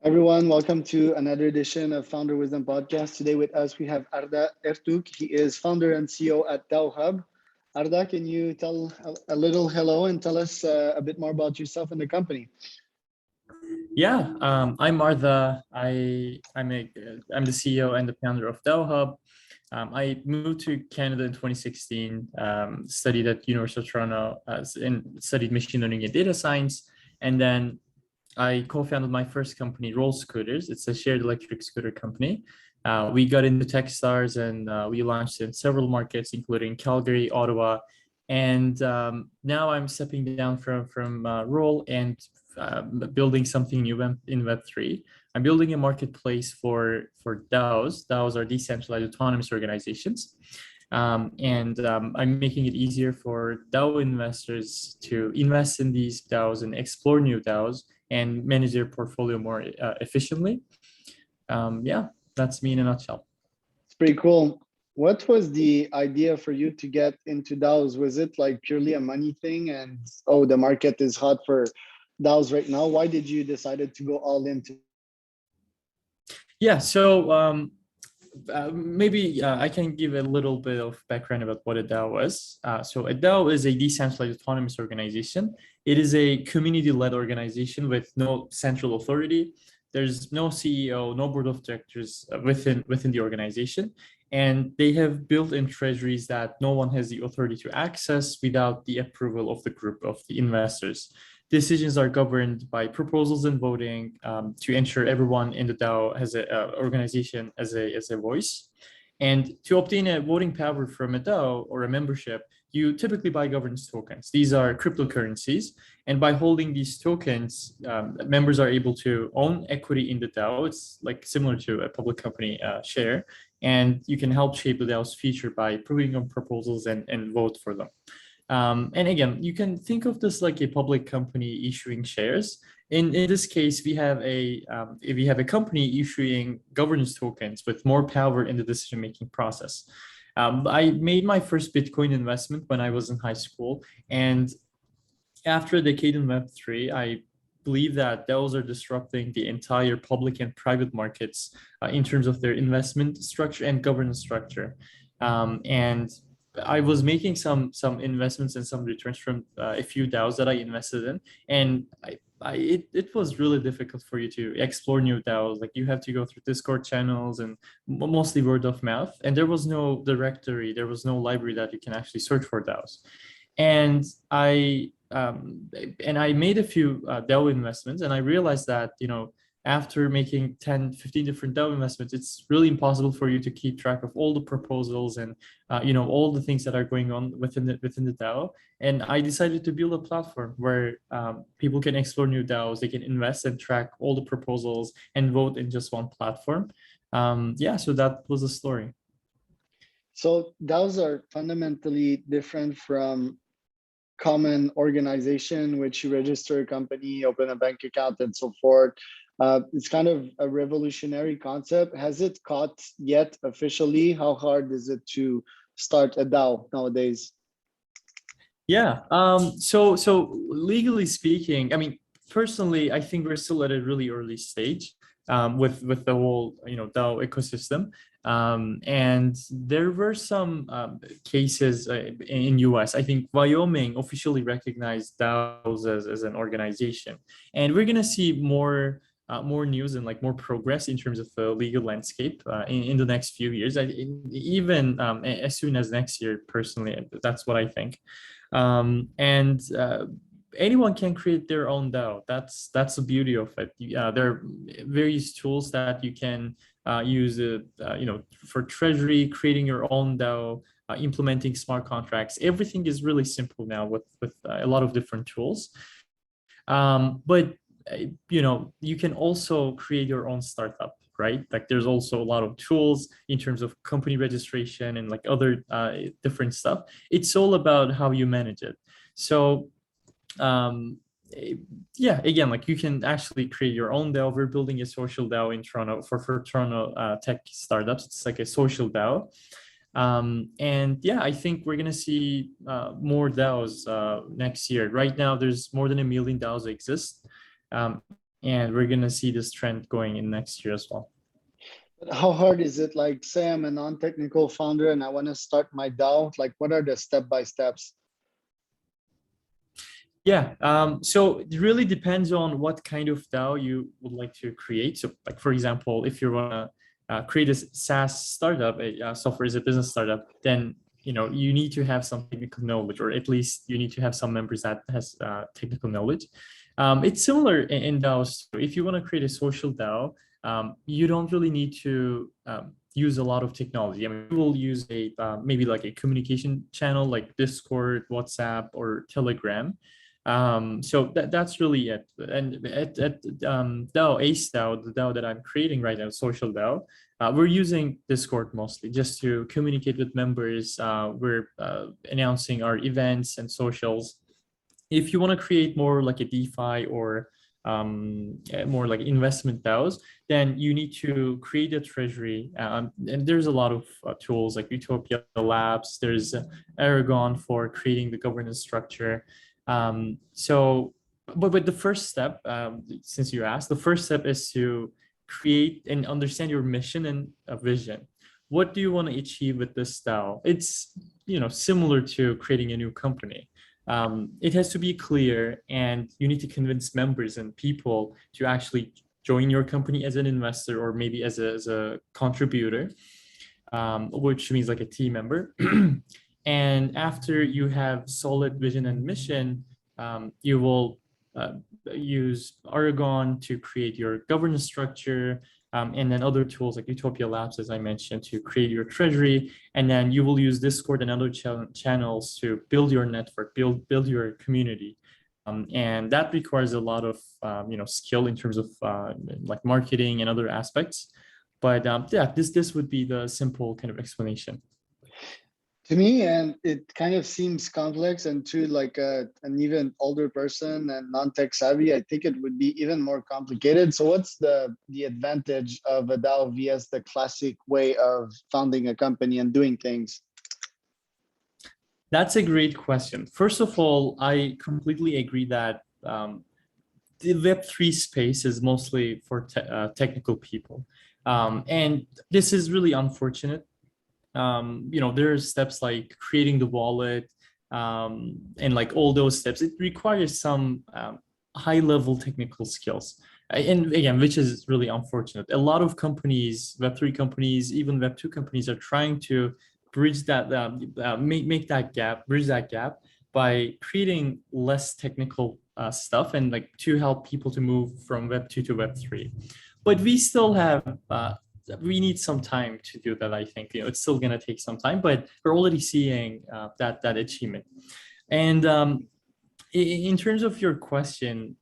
Everyone, welcome to another edition of Founder Wisdom Podcast. Today with us, we have Arda Erturk. He is founder and CEO at DAOhub. Arda, can you tell a little hello and tell us a bit more about yourself and the company? Yeah, I'm Arda. I'm the CEO and the founder of DAOhub. I moved to Canada in 2016, studied at University of Toronto, and studied machine learning and data science, and then I co-founded my first company, Roll Scooters. It's a shared electric scooter company. We got into Techstars and we launched in several markets, including Calgary, Ottawa, and now I'm stepping down from Roll and building something new in Web3. I'm building a marketplace for DAOs. DAOs are decentralized autonomous organizations. I'm making it easier for DAO investors to invest in these DAOs and explore new DAOs and manage their portfolio more efficiently. Yeah, that's me in a nutshell. It's pretty cool. What was the idea for you to get into DAOs? Was it like purely a money thing and, oh, the market is hot for DAOs right now? Why did you decide to go all into? Yeah, so maybe I can give a little bit of background about what a DAO is. So a DAO is a decentralized autonomous organization. It is a community-led organization with no central authority. There's no CEO, no board of directors within the organization. And they have built-in treasuries that no one has the authority to access without the approval of the group of the investors. Decisions are governed by proposals and voting to ensure everyone in the DAO has an organization as a voice. And to obtain a voting power from a DAO or a membership, you typically buy governance tokens. These are cryptocurrencies. And by holding these tokens, members are able to own equity in the DAO. It's like similar to a public company share. And you can help shape the DAO's future by putting on proposals and vote for them. And again, you can think of this like a public company issuing shares. In this case, we have a company issuing governance tokens with more power in the decision-making process. I made my first Bitcoin investment when I was in high school, and after a decade in Web3, I believe that DAOs are disrupting the entire public and private markets in terms of their investment structure and governance structure. And I was making some investments and some returns from a few DAOs that I invested in, and it was really difficult for you to explore new DAOs. Like you have to go through Discord channels and mostly word of mouth, and there was no directory, there was no library that you can actually search for DAOs. And I made a few DAO investments, and I realized that after making 10, 15 different DAO investments, it's really impossible for you to keep track of all the proposals and all the things that are going on within the DAO. And I decided to build a platform where people can explore new DAOs, they can invest and track all the proposals and vote in just one platform. So that was the story. So DAOs are fundamentally different from common organization, which you register a company, open a bank account, and so forth. It's kind of a revolutionary concept. Has it caught yet officially? How hard is it to start a DAO nowadays? Yeah. So legally speaking, I mean, personally, I think we're still at a really early stage with the whole DAO ecosystem. And there were some cases in US. I think Wyoming officially recognized DAOs as an organization, and we're gonna see more news and like more progress in terms of the legal landscape in the next few years. Even as soon as next year, personally, that's what I think. Anyone can create their own DAO. That's the beauty of it. There are various tools that you can use, for treasury, creating your own DAO, implementing smart contracts. Everything is really simple now with a lot of different tools. But you can also create your own startup, right? Like there's also a lot of tools in terms of company registration and like other different stuff. It's all about how you manage it. So again, like you can actually create your own DAO. We're building a social DAO in Toronto for Toronto tech startups. It's like a social DAO. I think we're gonna see more DAOs next year. Right now, there's more than 1 million DAOs exist. And we're going to see this trend going in next year as well. But how hard is it? Like, say I'm a non-technical founder and I want to start my DAO. Like, what are the step-by-steps? Yeah, so it really depends on what kind of DAO you would like to create. So, like for example, if you want to create a SaaS startup, a software as a business startup, then you need to have some technical knowledge, or at least you need to have some members that has technical knowledge. It's similar in DAOs. If you want to create a social DAO, you don't really need to use a lot of technology. I mean, you will use a maybe like a communication channel like Discord, WhatsApp, or Telegram. So that's really it. And at DAO, Ace DAO, the DAO that I'm creating right now, Social DAO, we're using Discord mostly just to communicate with members. We're announcing our events and socials. If you want to create more like a DeFi or more like investment DAOs, then you need to create a treasury. And there's a lot of tools like Utopia Labs. There's Aragon for creating the governance structure. But the first step, since you asked, the first step is to create and understand your mission and a vision. What do you want to achieve with this DAO? It's similar to creating a new company. It has to be clear, and you need to convince members and people to actually join your company as an investor or maybe as a contributor, which means like a team member. And after you have solid vision and mission, you will use Aragon to create your governance structure, and then other tools like Utopia Labs, as I mentioned, to create your treasury. And then you will use Discord and other channels to build your network, build your community. And that requires a lot of skill in terms of like marketing and other aspects. But yeah, this would be the simple kind of explanation. To me, and it kind of seems complex, and to like an even older person and non-tech savvy, I think it would be even more complicated. So what's the advantage of a DAO vs the classic way of founding a company and doing things? That's a great question. First of all, I completely agree that the Web3 space is mostly for technical people. And this is really unfortunate. There are steps like creating the wallet and like all those steps. It requires some high-level technical skills. And again, which is really unfortunate. A lot of companies, Web3 companies, even Web2 companies are trying to bridge that, bridge that gap by creating less technical stuff and like to help people to move from Web2 to Web3. But we still have we need some time to do that. I think it's still going to take some time, but we're already seeing that achievement. And in terms of your question,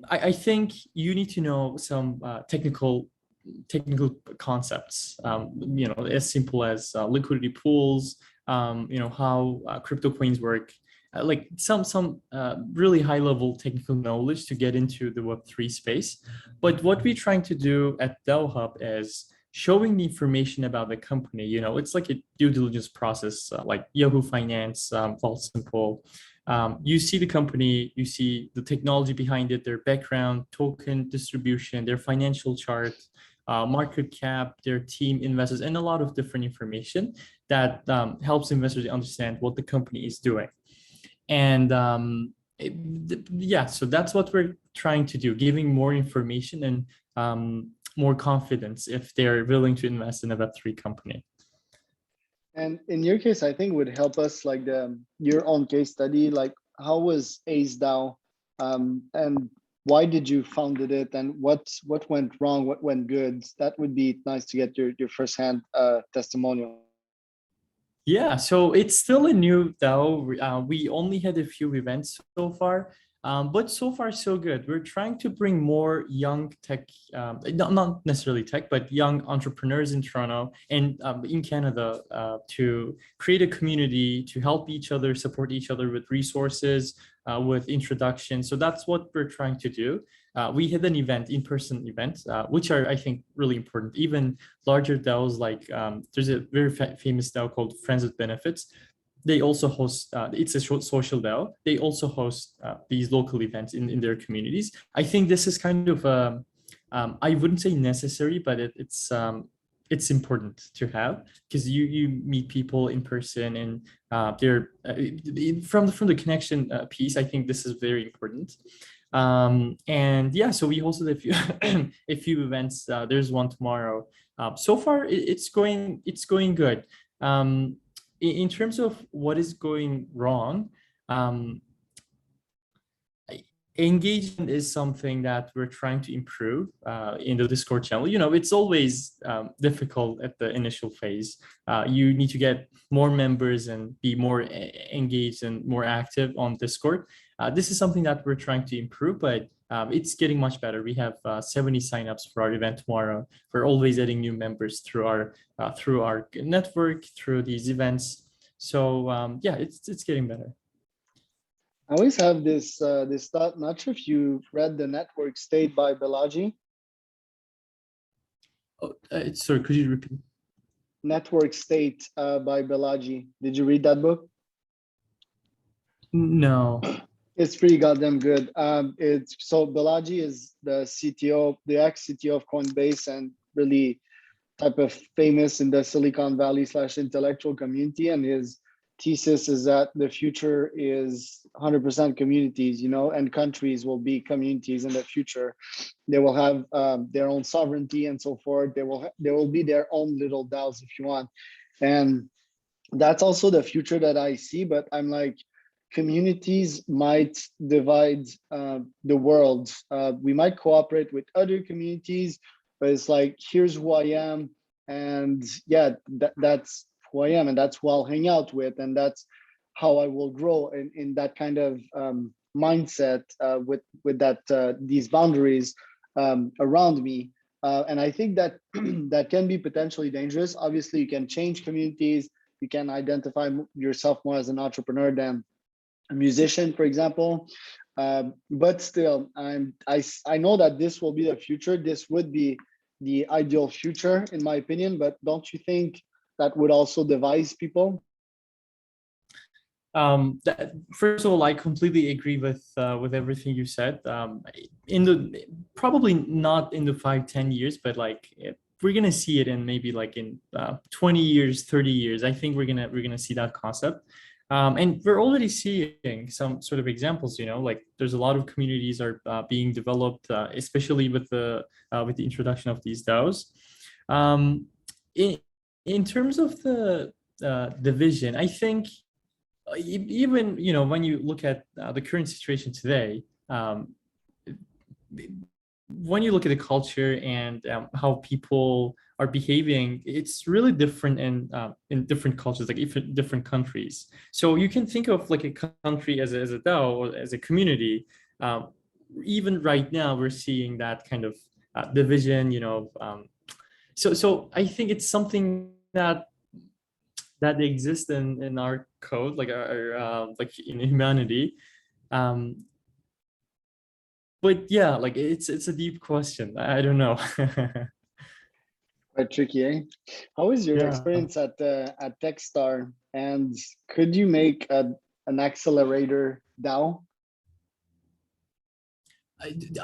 I think you need to know some technical concepts. As simple as liquidity pools. How crypto coins work. Like some really high level technical knowledge to get into the Web3 space. But what we're trying to do at DAOhub is showing the information about the company. It's like a due diligence process, like Yahoo Finance, Vault Simple. You see the company, you see the technology behind it, their background, token distribution, their financial chart, market cap, their team, investors, and a lot of different information that helps investors understand what the company is doing. And so that's what we're trying to do, giving more information and more confidence if they're willing to invest in a Web3 company. And in your case, I think would help us like your own case study, like how was Ace DAO, and why did you founded it, and what went wrong, what went good? That would be nice to get your firsthand testimonial. Yeah, so it's still a new DAO. We only had a few events so far, but so far so good. We're trying to bring more young tech, not necessarily tech, but young entrepreneurs in Toronto and in Canada to create a community, to help each other, support each other with resources, with introduction. So that's what we're trying to do. We had an in-person event, which are, I think, really important. Even larger DAOs, like there's a very famous DAO called Friends with Benefits. they also host, it's a social DAO. They also host these local events in their communities. I think this is kind of, I wouldn't say necessary, but it's important to have, because you meet people in person, and they're from the connection piece. I think this is very important. And yeah, so we hosted a few a few events. There's one tomorrow. So far, it's going good. In terms of what is going wrong, um, engagement is something that we're trying to improve in the Discord channel. It's always difficult at the initial phase. You need to get more members and be more engaged and more active on Discord. This is something that we're trying to improve, but it's getting much better. We have 70 signups for our event tomorrow. We're always adding new members through our network, through these events. So yeah, it's getting better. I always have this thought. Not sure if you read The Network State by Balaji. Oh, sorry, could you repeat? Network State by Balaji. Did you read that book? No. It's pretty goddamn good. So Balaji is the CTO, the ex-CTO of Coinbase, and really type of famous in the Silicon Valley / intellectual community. And his thesis is that the future is 100% communities, and countries will be communities in the future. They will have their own sovereignty and so forth. There will be their own little DAOs, if you want. And that's also the future that I see. But I'm like, communities might divide the world. We might cooperate with other communities, but it's like, here's who I am. And yeah, that's who I am, and that's who I'll hang out with, and that's how I will grow in that kind of mindset with that these boundaries around me. And I think that that can be potentially dangerous. Obviously, you can change communities. You can identify yourself more as an entrepreneur than a musician, for example. But still, I know that this will be the future. This would be the ideal future, in my opinion. But don't you think that would also divide people? First of all, I completely agree with everything you said. Probably not in the 5-10 years, but like we're gonna see it in maybe like in 20 years, 30 years. I think we're gonna see that concept. And we're already seeing some sort of examples, like there's a lot of communities are being developed, especially with the introduction of these DAOs. In terms of the vision, I think even when you look at the current situation today, when you look at the culture and how people are behaving, it's really different in different cultures, like different countries. So you can think of like a country as a DAO or as a community. Even right now, we're seeing that kind of division. So I think it's something that exists in our code, like our like in humanity. But yeah, like it's a deep question. I don't know. Quite tricky, eh? How was your experience at Techstar? And could you make an accelerator DAO?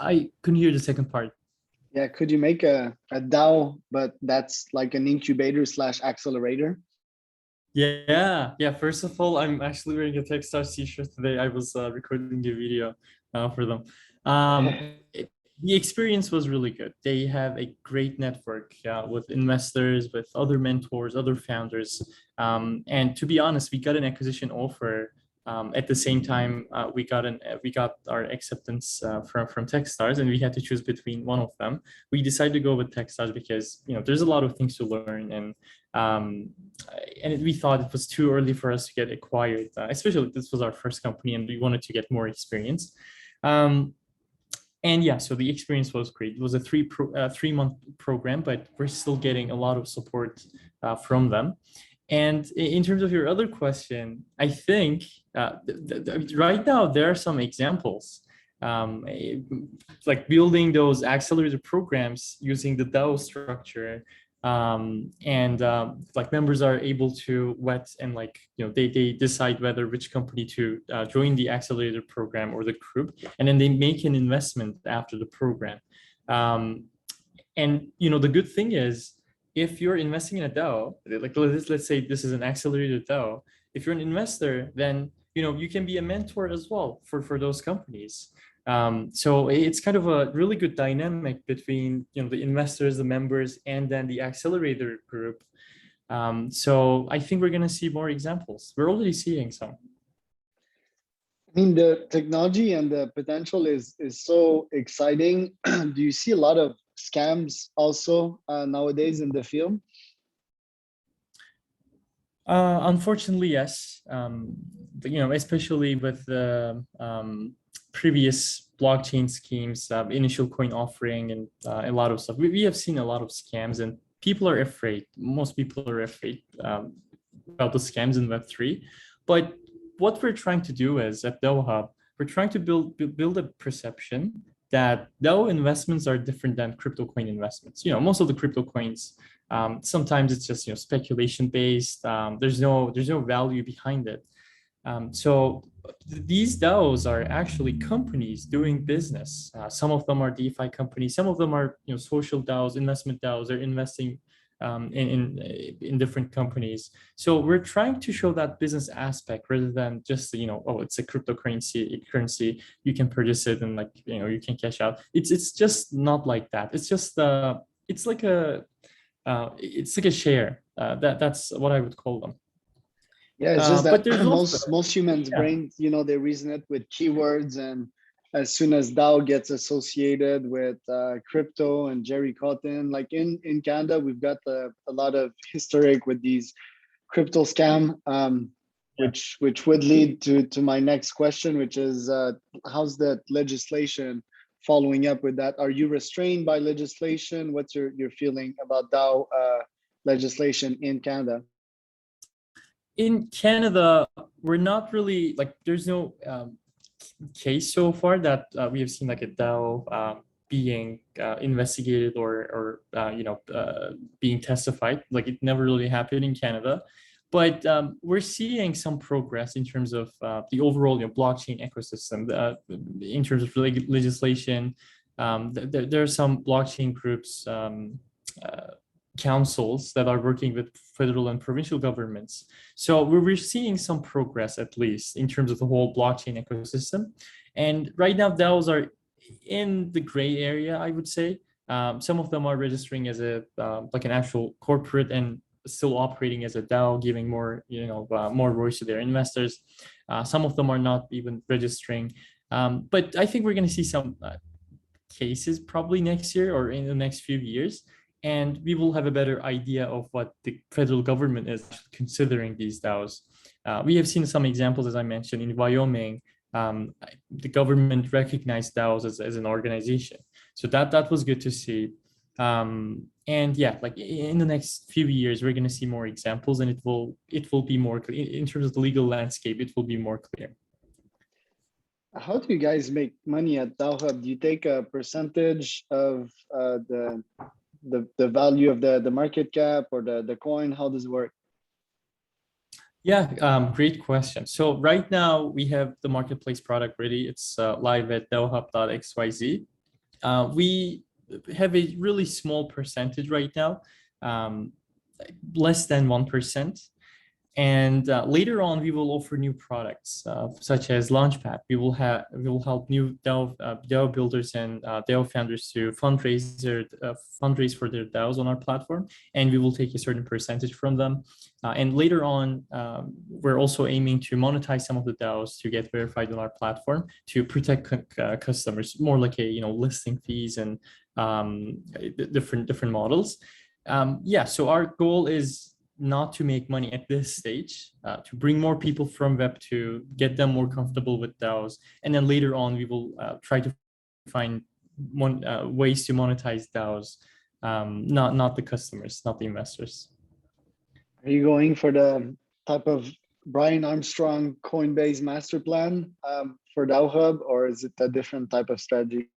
I couldn't hear the second part. Yeah, could you make a DAO, but that's like an incubator / accelerator? Yeah. First of all, I'm actually wearing a Techstar t-shirt today. I was recording a video for them. The experience was really good. They have a great network with investors, with other mentors, other founders. And to be honest, we got an acquisition offer. At the same time, we got our acceptance from Techstars, and we had to choose between one of them. We decided to go with Techstars because there's a lot of things to learn, and we thought it was too early for us to get acquired, especially this was our first company, and we wanted to get more experience. And yeah, so the experience was great. It was a 3-month program, but we're still getting a lot of support from them. And in terms of your other question, I think right now there are some examples like building those accelerator programs using the DAO structure. Like members are able to vet and like, they decide whether which company to join the accelerator program or the group, and then they make an investment after the program. And the good thing is, if you're investing in a DAO, like let's say this is an accelerated DAO, if you're an investor, then you can be a mentor as well for those companies. So it's kind of a really good dynamic between the investors, the members, and then the accelerator group. So I think we're going to see more examples. We're already seeing some. I mean, the technology and the potential is so exciting. Do you see a lot of scams also nowadays in the field? Unfortunately, yes. Especially with the previous blockchain schemes, initial coin offering, and a lot of stuff. We have seen a lot of scams, and people are afraid. Most people are afraid about the scams in Web3. But what we're trying to do is at DAOhub, we're trying to build a perception that DAO investments are different than crypto coin investments. Most of the crypto coins, sometimes it's just speculation based. There's no value behind it. So these DAOs are actually companies doing business. Some of them are DeFi companies. Some of them are social DAOs, investment DAOs. They're investing in different companies. So we're trying to show that business aspect rather than just oh, it's a currency, you can purchase it and you can cash out. It's just not like that. It's just it's like a share. That's what I would call them. Yeah, it's just but that there's also, most humans' brains, they reason it with keywords, and as soon as DAO gets associated with crypto and Jerry Cotton, like in Canada, we've got a lot of historic with these crypto scam, which would lead to my next question, which is how's that legislation following up with that? Are you restrained by legislation? What's your feeling about DAO legislation in Canada? In Canada, we're not really there's no case so far that we have seen like a DAO being investigated or being testified. Like it never really happened in Canada, but we're seeing some progress in terms of the overall blockchain ecosystem. In terms of legislation, there are some blockchain groups. Councils that are working with federal and provincial governments. So we're seeing some progress, at least in terms of the whole blockchain ecosystem. And right now, DAOs are in the gray area, I would say. Some of them are registering as a like an actual corporate and still operating as a DAO, giving more more voice to their investors. Some of them are not even registering. But I think we're going to see some cases probably next year or in the next few years. And we will have a better idea of what the federal government is considering these DAOs. We have seen some examples, as I mentioned, in Wyoming. The government recognized DAOs as an organization. So that was good to see. And yeah, like in the next few years, we're going to see more examples, and it will be more clear. In terms of the legal landscape, it will be more clear. How do you guys make money at DAOhub? Do you take a percentage of the value of the market cap or the coin? How does it work? Yeah, great question. So right now we have the marketplace product ready. It's live at DAOhub.xyz. We have a really small percentage right now, less than 1%. And later on, we will offer new products such as Launchpad. We will help new DAO builders and DAO founders to fundraise for their DAOs on our platform, and we will take a certain percentage from them. And later on, we're also aiming to monetize some of the DAOs to get verified on our platform to protect customers, more like a listing fees and different models. Yeah, so our goal is not to make money at this stage, to bring more people from Web to get them more comfortable with DAOs. And then later on, we will try to find ways to monetize DAOs, not the customers, not the investors. Are you going for the type of Brian Armstrong Coinbase master plan for DAOhub, or is it a different type of strategy?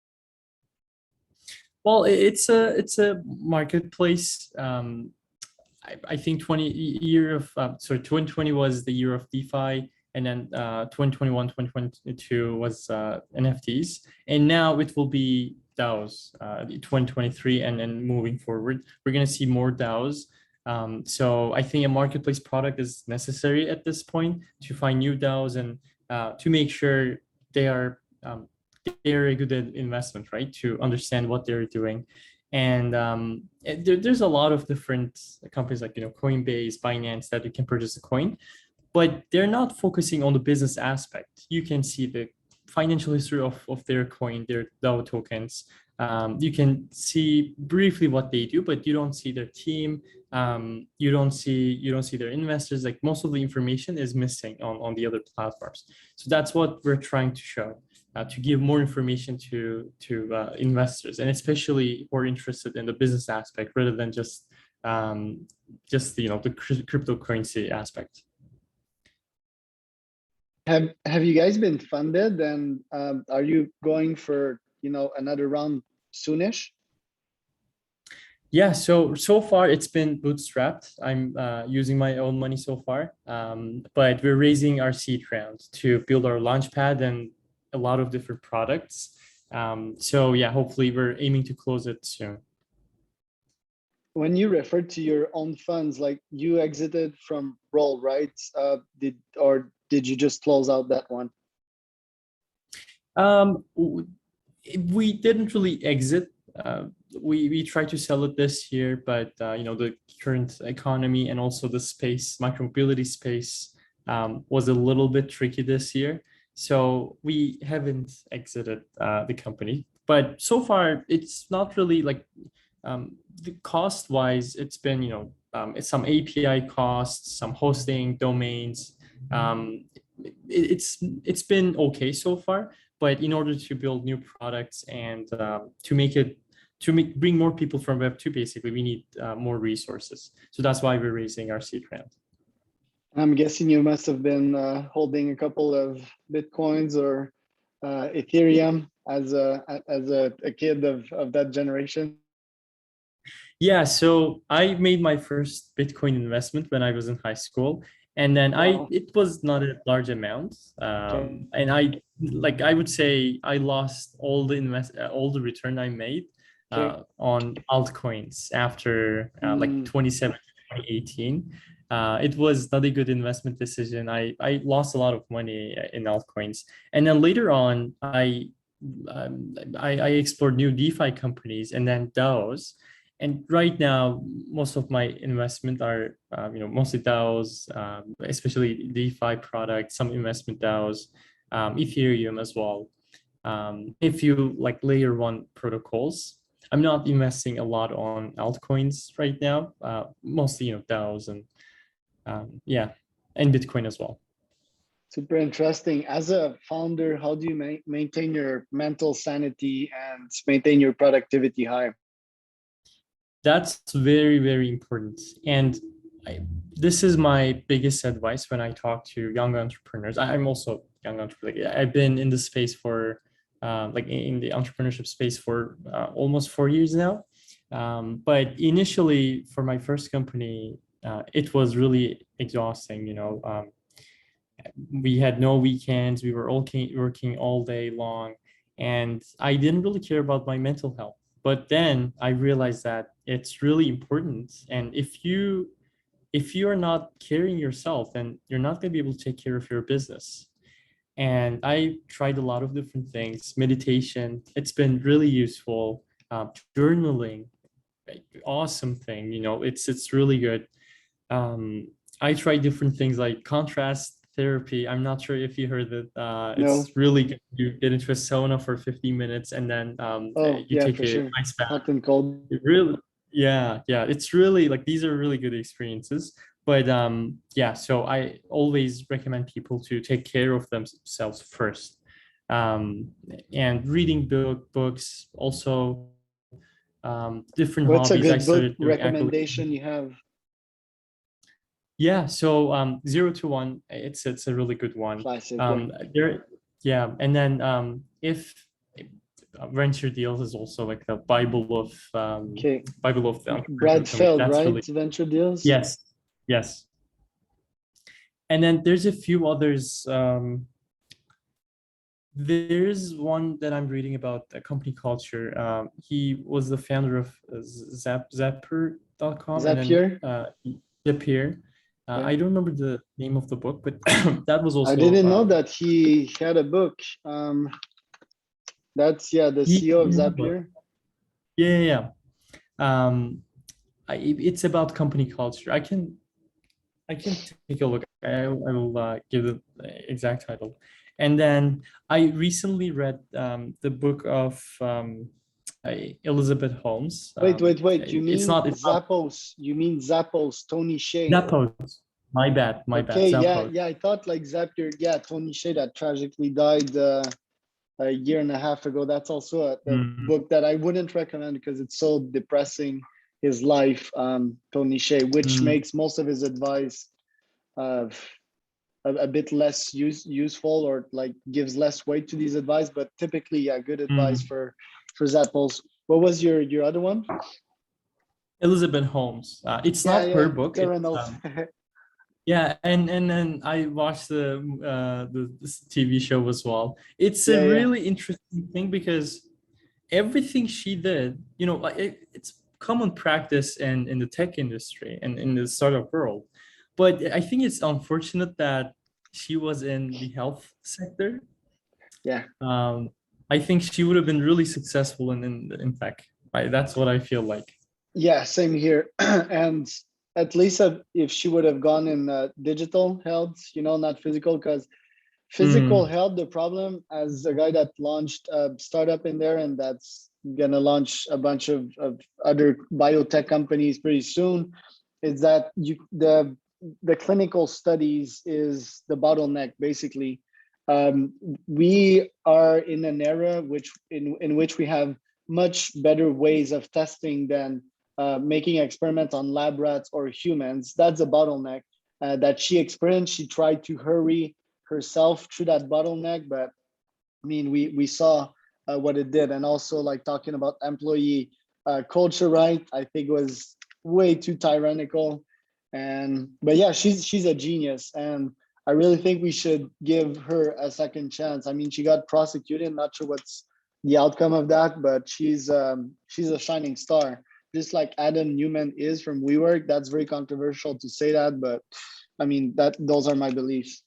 Well, it's a marketplace. I think 2020 was the year of DeFi, and then 2021, 2022 was NFTs, and now it will be DAOs, 2023, and then moving forward, we're gonna see more DAOs. So I think a marketplace product is necessary at this point to find new DAOs and to make sure they are they're a good investment, right? To understand what they're doing. And there's a lot of different companies like Coinbase, Binance that you can purchase a coin, but they're not focusing on the business aspect. You can see the financial history of their coin, their DAO tokens. You can see briefly what they do, but you don't see their team. You don't see their investors. Like most of the information is missing on the other platforms. So that's what we're trying to show. To give more information to investors, and especially who are interested in the business aspect rather than just the cryptocurrency aspect. Have you guys been funded, and are you going for another round soonish? Yeah, so far it's been bootstrapped. I'm using my own money so far, but we're raising our seed round to build our launchpad and a lot of different products. So yeah, hopefully we're aiming to close it soon. When you refer to your own funds, like you exited from Roll, right? Did you just close out that one? We didn't really exit. We tried to sell it this year, but the current economy and also the space, micromobility space, was a little bit tricky this year. So we haven't exited the company, but so far it's not really like the cost wise. It's been it's some API costs, some hosting domains. It's been okay so far, but in order to build new products and bring more people from Web2, basically we need more resources. So that's why we're raising our seed round. I'm guessing you must have been holding a couple of Bitcoins or Ethereum as a kid of that generation. Yeah, so I made my first Bitcoin investment when I was in high school, and then Wow. it was not a large amount, and I would say I lost all the return I made on altcoins after like 2017, 2018. It was not a good investment decision. I lost a lot of money in altcoins, and then later on I explored new DeFi companies and then DAOs. And right now, most of my investment are mostly DAOs, especially DeFi products, some investment DAOs, Ethereum as well. If you like layer one protocols, I'm not investing a lot on altcoins right now. Mostly DAOs and and Bitcoin as well. Super interesting. As a founder, how do you maintain your mental sanity and maintain your productivity high? That's very, very important. And this is my biggest advice when I talk to young entrepreneurs. I'm also a young entrepreneur. I've been in the space for in the entrepreneurship space for almost 4 years now. But initially for my first company, it was really exhausting. We had no weekends. We were all working all day long, and I didn't really care about my mental health. But then I realized that it's really important, and if you are not caring yourself, then you're not going to be able to take care of your business. And I tried a lot of different things. Meditation, it's been really useful. Journaling, awesome thing. It's really good. I tried different things like contrast therapy. I'm not sure if you heard that. No. It's really good. You get into a sauna for 15 minutes and then you take a ice bath. Hot and cold. It really, yeah. It's really like these are really good experiences. But so I always recommend people to take care of themselves first. And reading books, also different What's hobbies. a good book recommendation you have? Yeah, so 0 to 1, it's a really good one. Classic. And then if venture deals is also like the Bible of Okay. Brad entrepreneurship. So Feld, that's right? really Venture deals. yes, yes. And then there's a few others. There's one that I'm reading about a company culture. He was the founder of Zapper.com and Zapier. then Zapier. Yeah. I don't remember the name of the book, but that was also. I didn't know that he had a book. That's the CEO of Zapier. Yeah. It's about company culture. I can take a look. I will give the exact title. And then I recently read the book of Elizabeth Holmes. Wait. You mean it's not Zappos? You mean Zappos, Tony Hsieh. Zappos. My bad. Okay, Zappos. yeah. I thought like Zapier. Yeah, Tony Hsieh that tragically died a year and a half ago. That's also a book that I wouldn't recommend because it's so depressing. His life, Tony Hsieh, which makes most of his advice a bit less useful, or like gives less weight to these advice. But typically, good advice for Zappos. What was your other one? Elizabeth Holmes. It's not her book. Yeah, and then I watched the this TV show as well. It's a really interesting thing because everything she did, it's common practice in the tech industry and in the startup world. But I think it's unfortunate that she was in the health sector. Yeah. I think she would have been really successful in tech. Right? That's what I feel like. Yeah, same here. And at least if she would have gone in digital health, not physical, because physical health, the problem, as a guy that launched a startup in there and that's gonna launch a bunch of other biotech companies pretty soon, is that the clinical studies is the bottleneck. Basically, we are in an era in which we have much better ways of testing than making experiments on lab rats or humans. That's a bottleneck that she experienced. She tried to hurry herself through that bottleneck, but I mean, we saw what it did. And also, like, talking about employee culture, right? I think it was way too tyrannical. But yeah, she's a genius, and I really think we should give her a second chance. I mean, she got prosecuted. Not sure what's the outcome of that, but she's a shining star, just like Adam Newman is from WeWork. That's very controversial to say that, but I mean, those are my beliefs.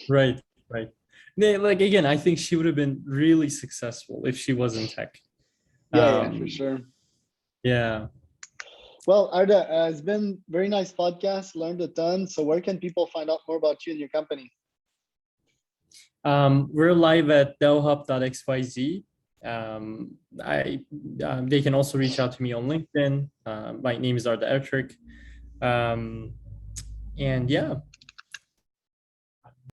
Right. Like, again, I think she would have been really successful if she was in tech. Yeah, for sure. Yeah. Well, Arda, it's been very nice podcast. Learned a ton. So where can people find out more about you and your company? We're live at DAOhub.xyz. They can also reach out to me on LinkedIn. My name is Arda Erturk. And yeah,